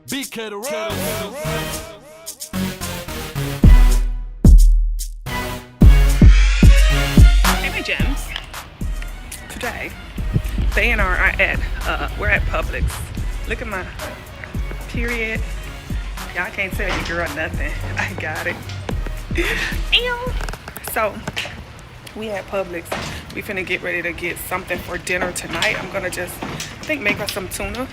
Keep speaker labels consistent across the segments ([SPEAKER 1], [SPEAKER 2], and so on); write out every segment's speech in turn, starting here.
[SPEAKER 1] BK the Roach.
[SPEAKER 2] Hey, my gems. Today, they and I are at, we're at Publix. Look at my period. Y'all can't tell your girl nothing. I got it. Ew. So, we at Publix. We finna get ready to get something for dinner tonight. I'm gonna just, I think, make us some tuna.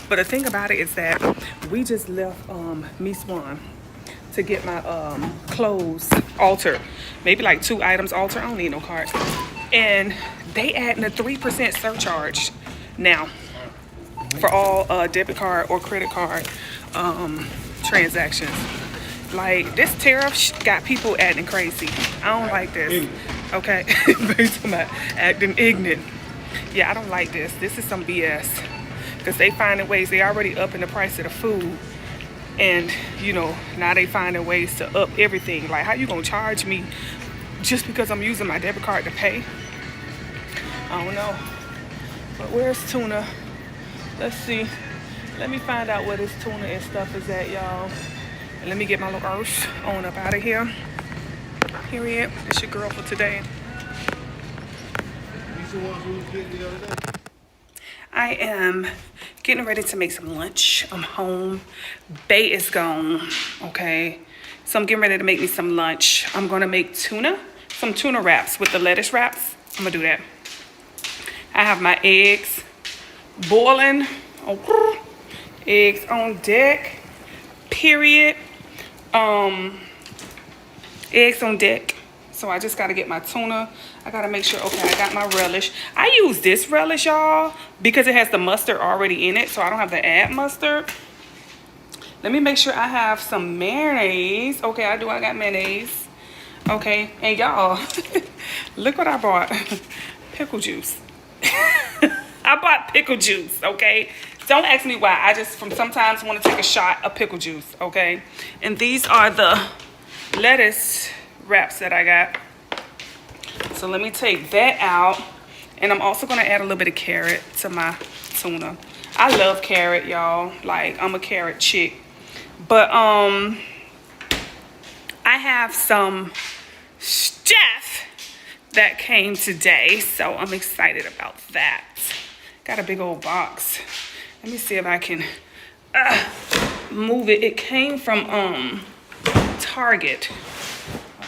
[SPEAKER 2] But the thing about it is that we just left Miss One to get my clothes altered. Maybe like 2 items altered. I don't need no cards. And they adding a 3% surcharge now for all debit card or credit card transactions. Like, this tariff got people acting crazy. I don't like this. Okay, based on my acting ignorant. Yeah, I don't like this. This is some BS. Because they finding ways, they already upping the price of the food. And, you know, now they finding ways to up everything. Like, how you gonna charge me just because I'm using my debit card to pay? I don't know. But where's Tuna? Let's see. Let me find out where this tuna and stuff is at, y'all. And let me get my little earth on up out of here. Period. It's your girl for today. I am getting ready to make some lunch. I'm home. Bae is gone, okay? So I'm getting ready to make me some lunch. I'm gonna make tuna, some tuna wraps with the lettuce wraps. I'm gonna do that. I have my eggs boiling. Oh, eggs on deck, period. Eggs on deck. So I just gotta get my tuna. I gotta make sure, okay, I got my relish. I use this relish, y'all, because it has the mustard already in it, so I don't have to add mustard. Let me make sure I have some mayonnaise. Okay, I got mayonnaise. Okay, and y'all, look what I bought. Pickle juice. I bought pickle juice, okay? Don't ask me why. I just sometimes want to take a shot of pickle juice, okay? And these are the lettuce wraps that I got. So let me take that out. And I'm also going to add a little bit of carrot to my tuna. I love carrot, y'all. Like, I'm a carrot chick. But I have some stuff that came today. So I'm excited about that. Got a big old box. Let me see if I can move it. It came from Target.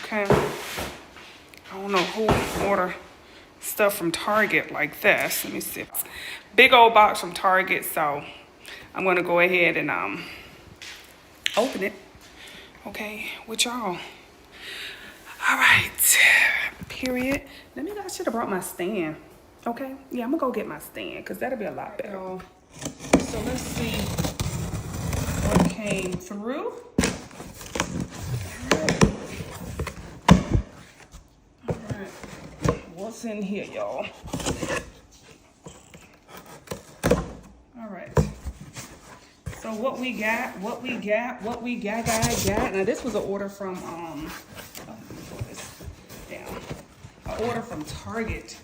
[SPEAKER 2] Okay. I don't know who would order stuff from Target like this. Let me see. Big old box from Target. So I'm going to go ahead and open it. Okay. With y'all. All right. Period. Let me, I should have brought my stand. Okay. Yeah, I'm going to go get my stand because that'll be a lot better. So let's see what came through. All right. What's in here, y'all? All right. So what we got. Now this was an order from an order from Target.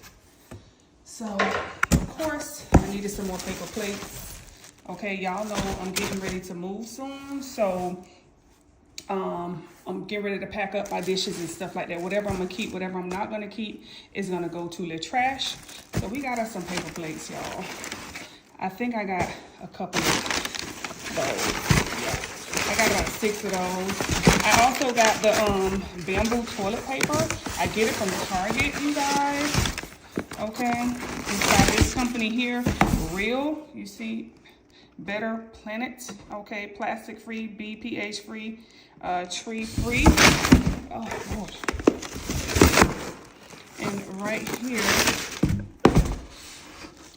[SPEAKER 2] So of course I needed some more paper plates. Okay, y'all know I'm getting ready to move soon, so I'm getting ready to pack up my dishes and stuff like that. Whatever I'm gonna keep, whatever I'm not gonna keep is gonna go to the trash. So we got us some paper plates, y'all. I think I got a couple of those. Yeah, I got about 6 of those. I also got the bamboo toilet paper. I get it from Target, you guys. Okay, it's by this company here, Real. You see, Better Planet. Okay, plastic free, BPH free, tree free. Oh Lord. And right here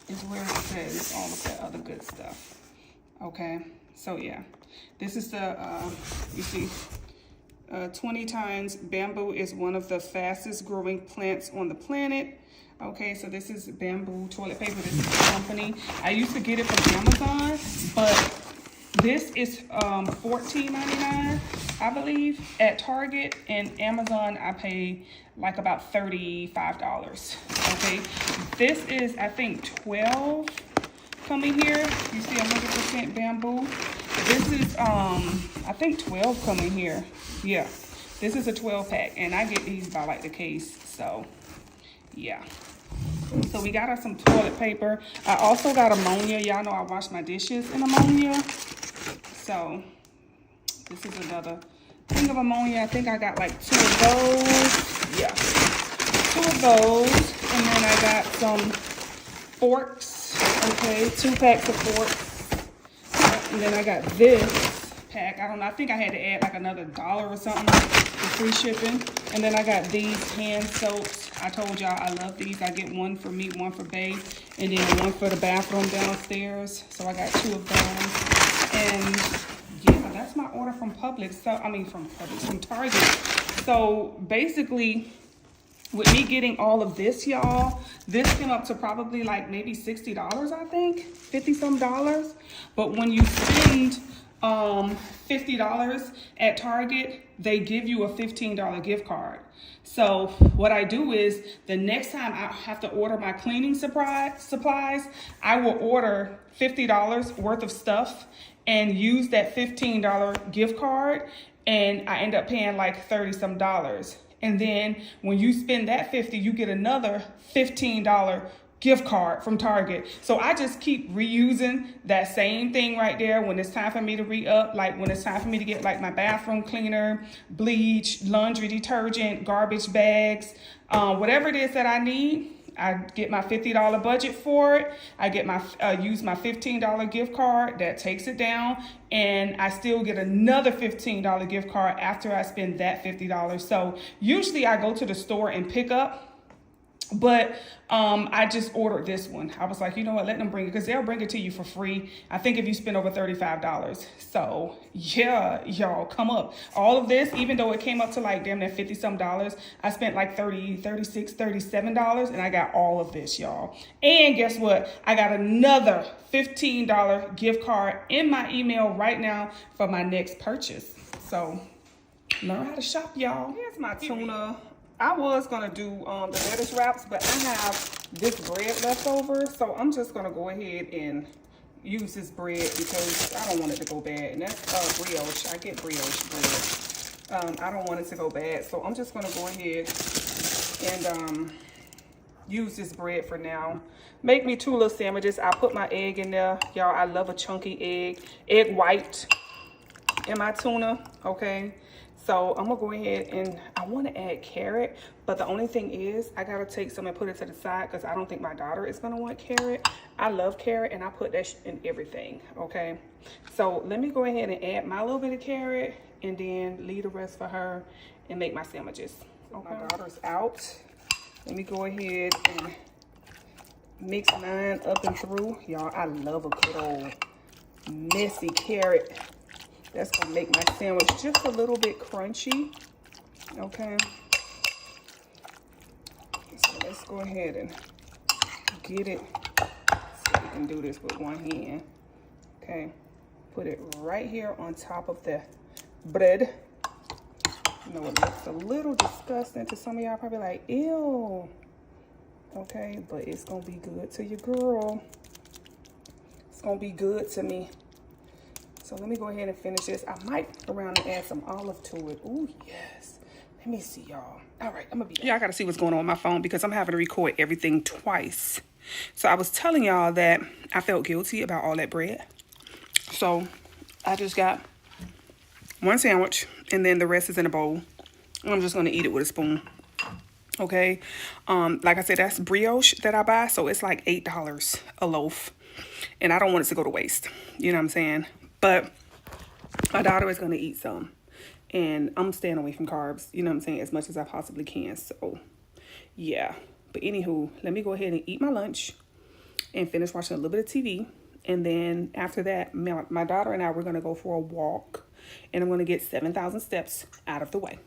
[SPEAKER 2] is where it says all of that other good stuff. Okay, so yeah, this is the you see, 20 times bamboo is one of the fastest growing plants on the planet. Okay, so this is bamboo toilet paper. This is the company. I used to get it from Amazon, but this is $14.99, I believe, at Target. And Amazon, I pay like about $35. Okay, this is, I think, 12 coming here. You see 100% 100% bamboo. This is, I think 12 come in here. Yeah, this is a 12 pack, and I get these by like the case, so yeah. So we got us some toilet paper. I also got ammonia. Y'all know I wash my dishes in ammonia. So this is another thing of ammonia. I think I got like 2 of those. Yeah, 2 of those. And then I got some forks. Okay, 2 packs of forks. And then I got this pack. I don't know. I think I had to add like another $1 or something for free shipping. And then I got these hand soaps. I told y'all I love these. I get one for me, one for Bae, and then one for the bathroom downstairs. So I got 2 of those. And yeah, that's my order from Publix. So I mean from Target. So basically, with me getting all of this, y'all, this came up to probably like maybe $60, I think, 50 some dollars. But when you spend $50 at Target, they give you a $15 gift card. So what I do is the next time I have to order my cleaning supplies, I will order $50 worth of stuff and use that $15 gift card, and I end up paying like 30 some dollars. And then when you spend that 50, you get another $15 gift card from Target. So I just keep reusing that same thing right there when it's time for me to re-up, like when it's time for me to get like my bathroom cleaner, bleach, laundry detergent, garbage bags, whatever it is that I need. I get my $50 budget for it. I get my use my $15 gift card that takes it down, and I still get another $15 gift card after I spend that $50. So usually I go to the store and pick up, but I just ordered this one. I was like, you know what, let them bring it, because they'll bring it to you for free, I think, if you spend over $35. So yeah, y'all, come up. All of this, even though it came up to like damn near 50 some dollars, I spent like 30, 36, $37, and I got all of this, y'all. And guess what? I got another $15 gift card in my email right now for my next purchase. So learn how to shop, y'all. Here's my tuna. I was gonna do the lettuce wraps, but I have this bread left over, so I'm just gonna go ahead and use this bread because I don't want it to go bad. And that's brioche. I get brioche bread. I don't want it to go bad, so I'm just gonna go ahead and use this bread for now. Make me 2 little sandwiches. I put my egg in there, y'all. I love a chunky egg white in my tuna. Okay. So I'm gonna go ahead and I want to add carrot, but the only thing is I gotta take some and put it to the side because I don't think my daughter is gonna want carrot. I love carrot and I put that in everything, okay? So let me go ahead and add my little bit of carrot and then leave the rest for her and make my sandwiches. Okay. My daughter's out. Let me go ahead and mix mine up and through. Y'all, I love a good old messy carrot. That's gonna make my sandwich just a little bit crunchy, okay? So let's go ahead and get it. So we can do this with one hand, okay? Put it right here on top of the bread. I know it looks a little disgusting to some of y'all, probably like, ew. Okay, but it's gonna be good to your girl. It's gonna be good to me. So let me go ahead and finish this. I might go around and add some olive to it. Ooh, yes. Let me see, y'all. All right, I'm gonna be back. Yeah, I gotta see what's going on with my phone because I'm having to record everything twice. So I was telling y'all that I felt guilty about all that bread. So I just got 1 sandwich and then the rest is in a bowl. And I'm just gonna eat it with a spoon. Okay. Like I said, that's brioche that I buy. So it's like $8 a loaf. And I don't want it to go to waste. You know what I'm saying? But my daughter is going to eat some. And I'm staying away from carbs, you know what I'm saying, as much as I possibly can. So, yeah. But anywho, let me go ahead and eat my lunch and finish watching a little bit of TV. And then after that, my daughter and I, we're going to go for a walk. And I'm going to get 7,000 steps out of the way.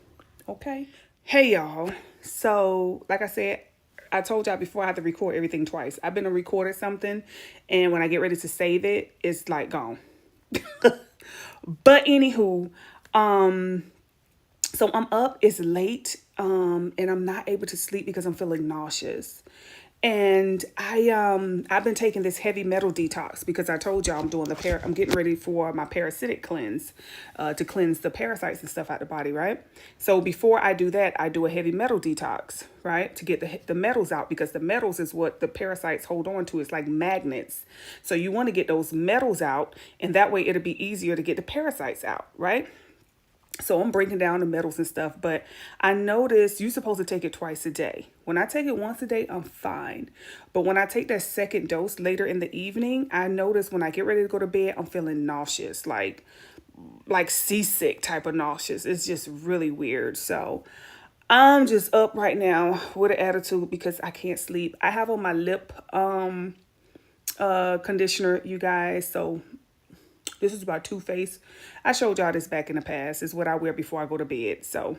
[SPEAKER 2] Okay? Hey, y'all. So, like I said, I told y'all before I have to record everything twice. I've been to record something. And when I get ready to save it, it's like gone. But anywho, so I'm up, it's late, and I'm not able to sleep because I'm feeling nauseous. And I've been taking this heavy metal detox because I told y'all I'm getting ready for my parasitic cleanse, to cleanse the parasites and stuff out the body, right? So before I do that, I do a heavy metal detox, right? To get the metals out, because the metals is what the parasites hold on to. It's like magnets. So you want to get those metals out, and that way it'll be easier to get the parasites out, right? So I'm breaking down the metals and stuff, but I noticed you're supposed to take it twice a day. When I take it once a day, I'm fine. But when I take that second dose later in the evening, I notice when I get ready to go to bed, I'm feeling nauseous, like seasick type of nauseous. It's just really weird. So I'm just up right now with an attitude because I can't sleep. I have on my lip conditioner, you guys. So this is about Too Faced. I showed y'all this back in the past. It's what I wear before I go to bed. So,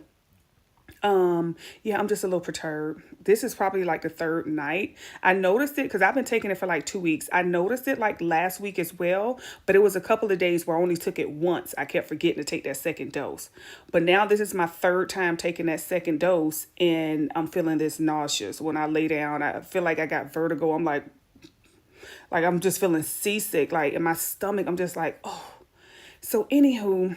[SPEAKER 2] yeah, I'm just a little perturbed. This is probably like the third night. I noticed it because I've been taking it for like 2 weeks. I noticed it like last week as well, but it was a couple of days where I only took it once. I kept forgetting to take that second dose. But now this is my third time taking that second dose, and I'm feeling this nauseous. When I lay down, I feel like I got vertigo. I'm like I'm just feeling seasick, like in my stomach. I'm just like, oh. So anywho,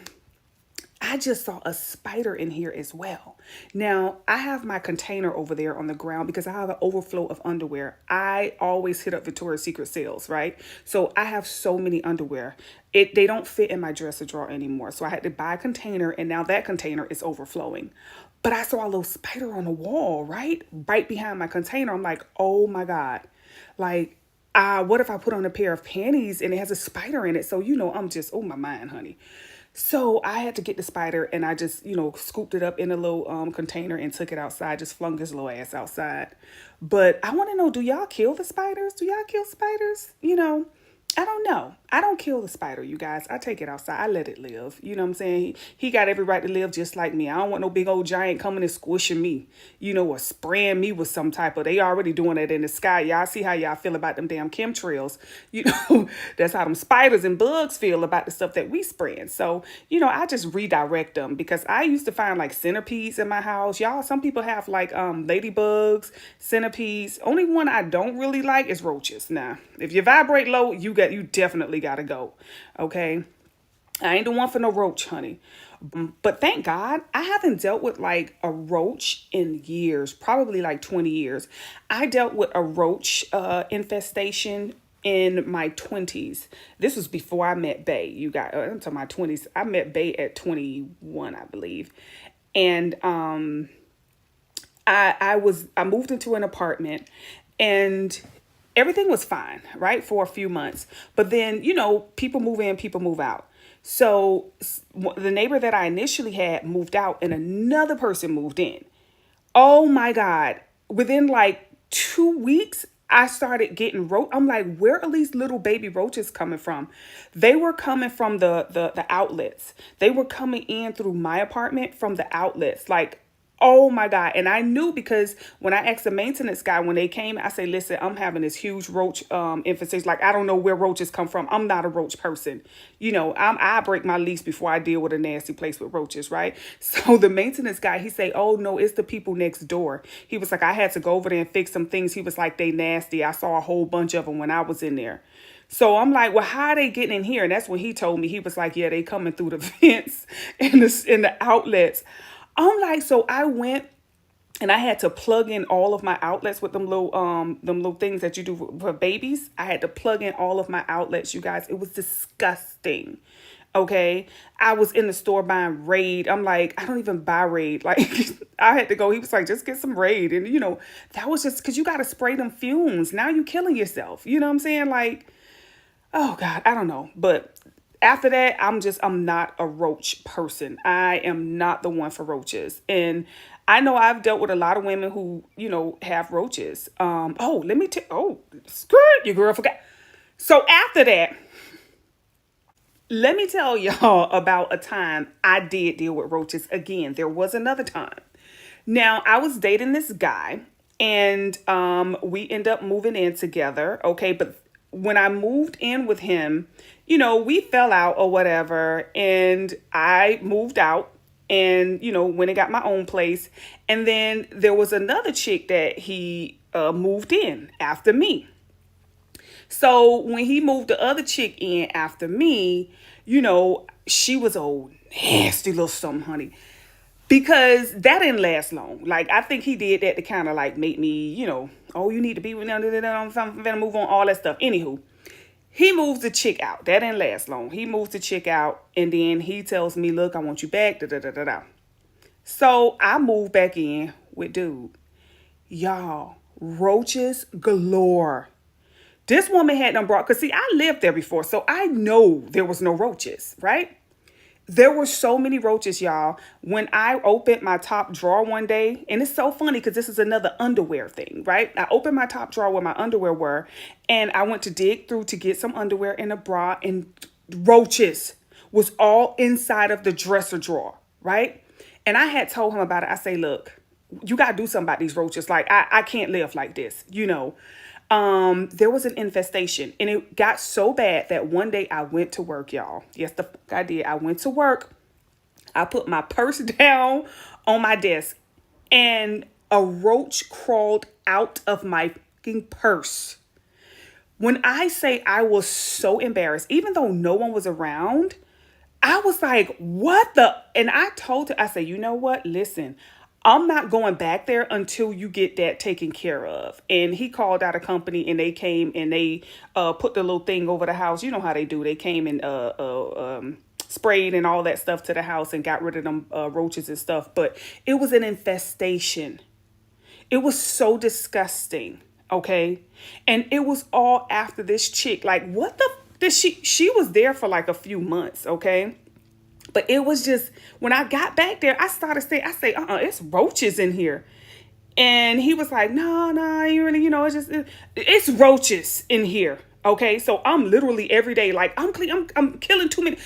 [SPEAKER 2] I just saw a spider in here as well. Now, I have my container over there on the ground because I have an overflow of underwear. I always hit up Victoria's Secret sales, right? So I have so many underwear. They don't fit in my dresser drawer anymore. So I had to buy a container, and now that container is overflowing. But I saw a little spider on the wall, right? Right behind my container. I'm like, oh my God. Like, what if I put on a pair of panties and it has a spider in it? So, I'm just, oh my mind, honey. So I had to get the spider, and I just, scooped it up in a little container and took it outside, just flung this little ass outside. But I want to know, do y'all kill the spiders? Do y'all kill spiders? I don't know. I don't kill the spider, you guys. I take it outside. I let it live. You know what I'm saying? He got every right to live just like me. I don't want no big old giant coming and squishing me, or spraying me with some type of, they already doing it in the sky. Y'all see how y'all feel about them damn chemtrails. That's how them spiders and bugs feel about the stuff that we spraying. So, I just redirect them, because I used to find like centipedes in my house. Y'all, some people have like ladybugs, centipedes. Only one I don't really like is roaches. Now, if you vibrate low, you definitely gotta go. Okay. I ain't the one for no roach, honey. But thank God I haven't dealt with like a roach in years, probably like 20 years. I dealt with a roach infestation in my 20s. This was before I met Bay. You got into my 20s. I met Bay at 21, I believe. And I moved into an apartment, and everything was fine, right, for a few months. But then, people move in, people move out. So the neighbor that I initially had moved out, and another person moved in. Oh my God. Within like 2 weeks, I started getting roach. I'm like, where are these little baby roaches coming from? They were coming from the outlets. They were coming in through my apartment from the outlets. Like, oh my God. And I knew, because when I asked the maintenance guy, when they came, I say, listen, I'm having this huge roach infestation. Like, I don't know where roaches come from. I'm not a roach person. I break my lease before I deal with a nasty place with roaches, right? So the maintenance guy, he say, oh no, it's the people next door. He was like, I had to go over there and fix some things. He was like, they nasty. I saw a whole bunch of them when I was in there. So I'm like, well, how are they getting in here? And that's when he told me. He was like, yeah, they coming through the vents in the outlets. I'm like, so I went and I had to plug in all of my outlets with them little things that you do for babies. I had to plug in all of my outlets, you guys. It was disgusting. Okay. I was in the store buying Raid. I'm like, I don't even buy Raid. Like, I had to go. He was like, just get some Raid. And, that was just because you got to spray them fumes. Now you're killing yourself. You know what I'm saying? Like, oh God, I don't know. But after that, I'm not a roach person. I am not the one for roaches. And I know I've dealt with a lot of women who, have roaches. Skirt, your girl forgot. So after that, let me tell y'all about a time I did deal with roaches. Again, there was another time. Now, I was dating this guy, and we end up moving in together. Okay, but when I moved in with him, we fell out or whatever, and I moved out and, went and got my own place. And then there was another chick that he moved in after me. So when he moved the other chick in after me, she was old nasty little something, honey. Because that didn't last long. Like, I think he did that to kind of like make me, oh, you need to be with them, I'm gonna move on, all that stuff. Anywho, he moves the chick out. That didn't last long. He moves the chick out, and then he tells me, look, I want you back, da da da da da. So I moved back in with dude. Y'all, roaches galore. This woman had them brought, because see, I lived there before, so I know there was no roaches, right? There were so many roaches, y'all. When I opened my top drawer one day, and it's so funny because this is another underwear thing, right? I opened my top drawer where my underwear were, and I went to dig through to get some underwear and a bra, and roaches was all inside of the dresser drawer, right? And I had told him about it. I say, look, you got to do something about these roaches. Like, I can't live like this, There was an infestation, and it got so bad that one day I went to work, y'all. Yes, the fuck I did. I went to work. I put my purse down on my desk, and a roach crawled out of my fucking purse. When I say I was so embarrassed, even though no one was around, I was like, what the? And I told her, I said, you know what? Listen, I'm not going back there until you get that taken care of. And he called out a company, and they came and they put the little thing over the house. You know how they do. They came and sprayed and all that stuff to the house and got rid of them roaches and stuff. But it was an infestation. It was so disgusting. Okay. And it was all after this chick. Like, what the? She was there for like a few months. Okay. But it was just, when I got back there, I started saying, it's roaches in here. And he was like, no, you really, it's roaches in here. Okay. So I'm literally every day, like, I'm killing too many.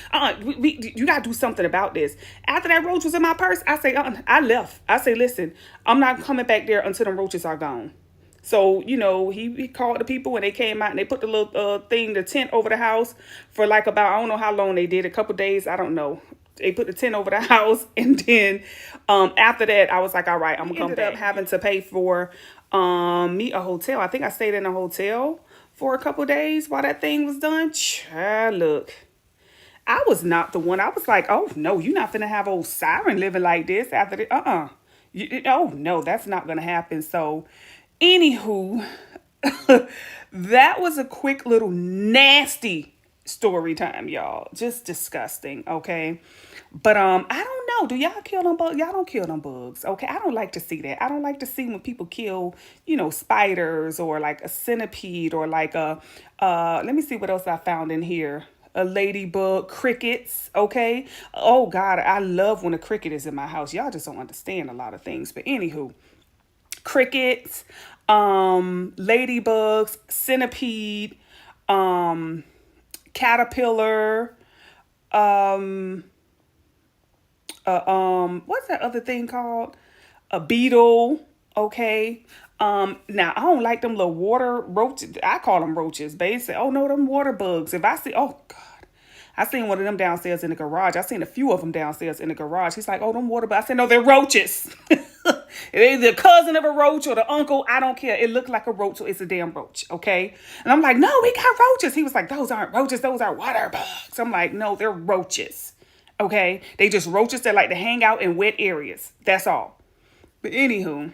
[SPEAKER 2] You got to do something about this. After that roach was in my purse, I say, I left. I say, listen, I'm not coming back there until the roaches are gone. So, he called the people, and they came out and they put the little the tent over the house for like about, I don't know how long they did, a couple days. I don't know. They put the tent over the house. And then after that, I was like, all right, I'm going to come back. Having to pay for me a hotel. I think I stayed in a hotel for a couple days while that thing was done. Child, look, I was not the one. I was like, oh, no, you're not finna have old Sighren living like this after the, oh, no, that's not going to happen. So, anywho, that was a quick little nasty story time, y'all. Just disgusting, okay? But I don't know. Do y'all kill them bugs? Y'all don't kill them bugs, okay? I don't like to see that. I don't like to see when people kill, spiders or like a centipede or like let me see what else I found in here. A ladybug, crickets, okay? Oh, God, I love when a cricket is in my house. Y'all just don't understand a lot of things. But anywho, crickets, ladybugs, centipede, caterpillar, what's that other thing called? A beetle, okay? Now I don't like them little water roaches. I call them roaches. They say, oh no, them water bugs. If I see, oh God, I seen one of them downstairs in the garage. I seen a few of them downstairs in the garage. He's like, oh, them water bugs. I said, no, they're roaches. They're the cousin of a roach or the uncle. I don't care. It looked like a roach, so it's a damn roach, okay? And I'm like, no, we got roaches. He was like, those aren't roaches. Those are water bugs. I'm like, no, they're roaches, okay? They just roaches that like to hang out in wet areas. That's all. But anywho,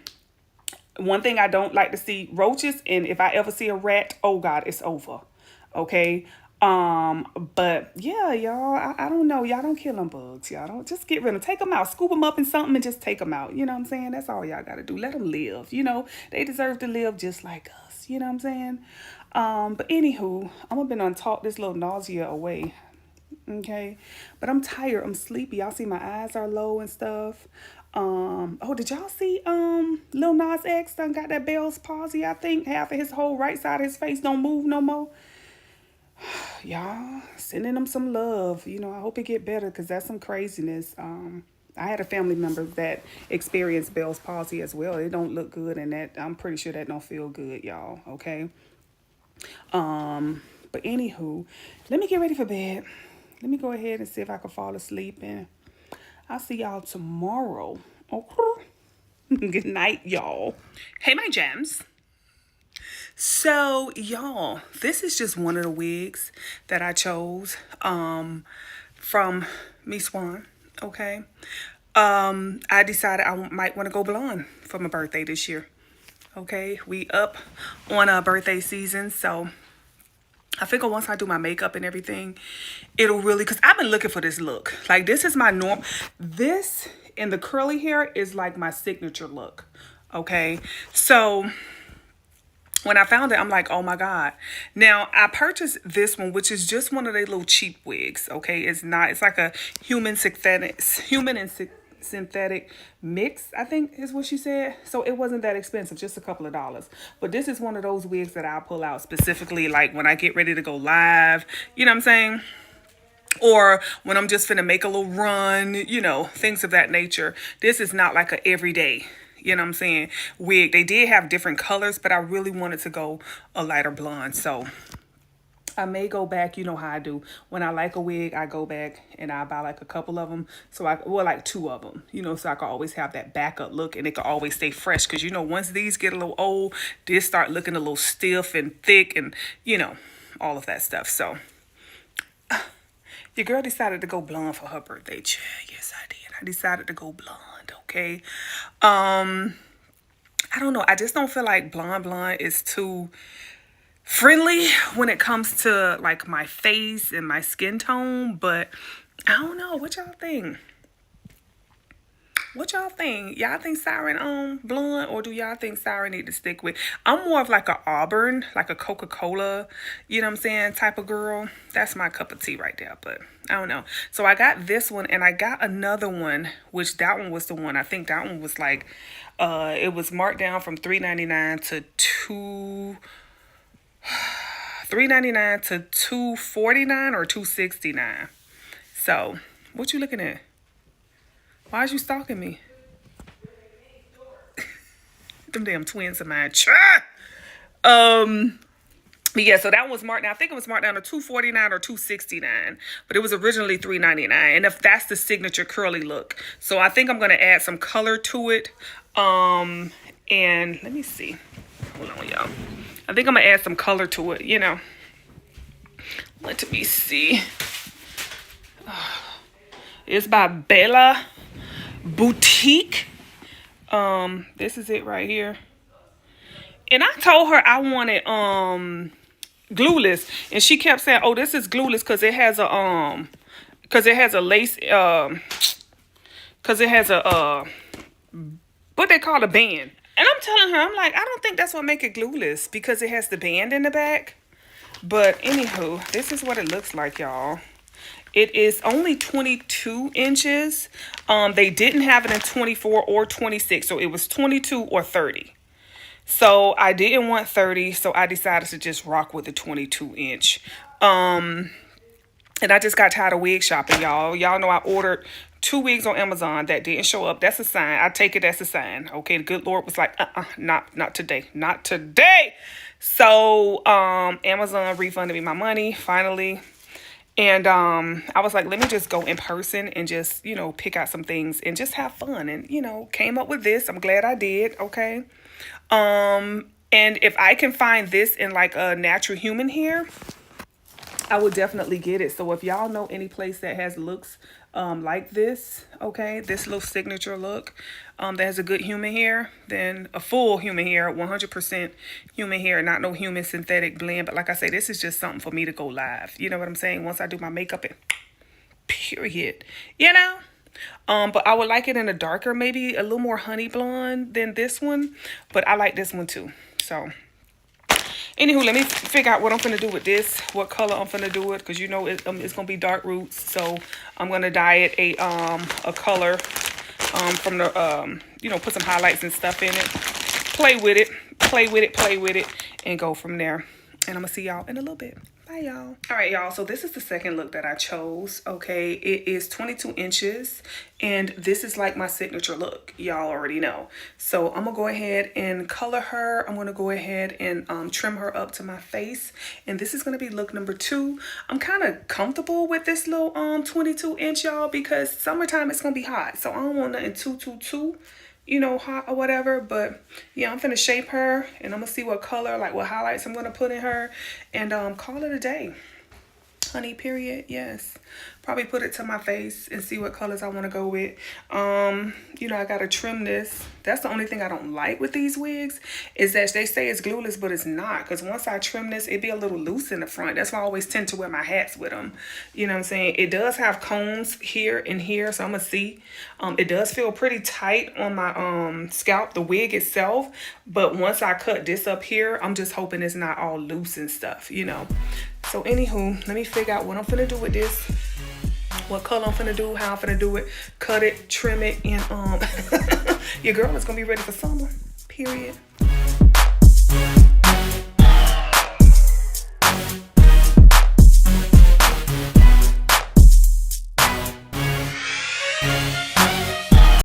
[SPEAKER 2] one thing I don't like to see roaches, and if I ever see a rat, oh God, it's over, okay? But yeah, y'all, I don't know. Y'all don't kill them bugs. Y'all don't, just get rid of them. Take them out, scoop them up in something and just take them out. You know what I'm saying? That's all y'all got to do. Let them live. They deserve to live just like us. You know what I'm saying? But anywho, I'm gonna been talk this little nausea away. Okay. But I'm tired. I'm sleepy. Y'all see my eyes are low and stuff. Oh, did y'all see, Lil Nas X done got that Bell's palsy? I think half of his whole right side of his face don't move no more. Y'all, sending them some love. I hope it get better, because that's some craziness. I had a family member that experienced Bell's palsy as well. It don't look good, and that I'm pretty sure that don't feel good, y'all. Okay. But anywho, let me get ready for bed. Let me go ahead and see if I can fall asleep, and I'll see y'all tomorrow. Okay. Good night, y'all. Hey, my gems. So y'all, this is just one of the wigs that I chose from Miss Swan. Okay. I decided I might want to go blonde for my birthday this year. Okay, we up on a birthday season, so I figure once I do my makeup and everything, it'll really, because I've been looking for this look. Like, this is my norm. This and the curly hair is like my signature look. Okay, so when I found it, I'm like, oh my God. Now, I purchased this one, which is just one of their little cheap wigs. Okay, it's not, it's like a human and synthetic mix, I think is what she said. So it wasn't that expensive, just a couple of dollars. But this is one of those wigs that I'll pull out specifically like when I get ready to go live, you know what I'm saying? Or when I'm just finna make a little run, you know, things of that nature. This is not like a everyday, you know what I'm saying, wig. They did have different colors, but I really wanted to go a lighter blonde. So I may go back, you know how I do. When I like a wig, I go back and I buy like a couple of them. So like two of them, you know, so I can always have that backup look and it can always stay fresh. Because, you know, once these get a little old, they start looking a little stiff and thick and, you know, all of that stuff. So your girl decided to go blonde for her birthday. Yes, I did. I decided to go blonde, okay? I don't know. I just don't feel like blonde is too friendly when it comes to like my face and my skin tone, but I don't know. What y'all think? What y'all think? Y'all think Sighren blonde, or do y'all think Sighren need to stick with? I'm more of like a Auburn, like a Coca-Cola, you know what I'm saying, type of girl. That's my cup of tea right there, but I don't know. So I got this one and I got another one, which that one was the one. I think that one was like, it was marked down from $3.99 to $3.99 to $2.49 or $2.69. So what you looking at? Why is you stalking me? Them damn twins of mine. Yeah, so that one was marked down. I think it was marked down to $2.49 or $2.69, but it was originally $3.99. And if that's the signature curly look, so I think I'm gonna add some color to it. And let me see. Hold on, y'all. I think I'm gonna add some color to it. You know. Let me see. It's by Bella Boutique. This is it right here. And I told her I wanted glueless, and she kept saying, "Oh, this is glueless because it has a lace because it has a what they call a band." And I'm telling her, I'm like, I don't think that's what make it glueless because it has the band in the back. But anywho, this is what it looks like, y'all. It is only 22 inches. They didn't have it in 24 or 26. So it was 22 or 30. So I didn't want 30. So I decided to just rock with the 22 inch. And I just got tired of wig shopping, y'all. Y'all know I ordered 2 wigs on Amazon that didn't show up. That's a sign. I take it as a sign. Okay, the good Lord was like, not today. Not today. So Amazon refunded me my money finally. And I was like, let me just go in person and just, you know, pick out some things and just have fun. And, you know, came up with this. I'm glad I did. Okay. And if I can find this in like a natural human hair, I would definitely get it. So if y'all know any place that has looks like this, okay, this little signature look that has a good human hair, then a full human hair, 100% human hair, not no human synthetic blend. But like I say, this is just something for me to go live. You know what I'm saying? Once I do my makeup and period, you know. But I would like it in a darker, maybe a little more honey blonde than this one. But I like this one too. So anywho, let me figure out what I'm going to do with this, what color I'm going to do it, because you know it's going to be dark roots. So I'm going to dye it a color from the, you know, put some highlights and stuff in it. Play with it, and go from there. And I'm going to see y'all in a little bit. Bye, y'all. All right, y'all. So this is the second look that I chose. Okay, it is 22 inches. And this is like my signature look. Y'all already know. So I'm going to go ahead and color her. I'm going to go ahead and trim her up to my face. And this is going to be look number 2. I'm kind of comfortable with this little 22 inch, y'all, because summertime it's going to be hot. So I don't want nothing too you know, hot or whatever. But yeah, I'm finna shape her, and I'm gonna see what color, like what highlights I'm gonna put in her, and call it a day. Honey, period. Yes, probably put it to my face and see what colors I want to go with. You know, I gotta trim this. That's the only thing I don't like with these wigs, is that they say it's glueless, but it's not, because once I trim this, it be a little loose in the front. That's why I always tend to wear my hats with them. You know what I'm saying? It does have cones here and here, so I'm gonna see. It does feel pretty tight on my scalp, the wig itself, but once I cut this up here, I'm just hoping it's not all loose and stuff, you know. So anywho, let me figure out what I'm finna do with this, what color I'm finna do, how I'm finna do it, cut it, trim it, and your girl is gonna be ready for summer, period.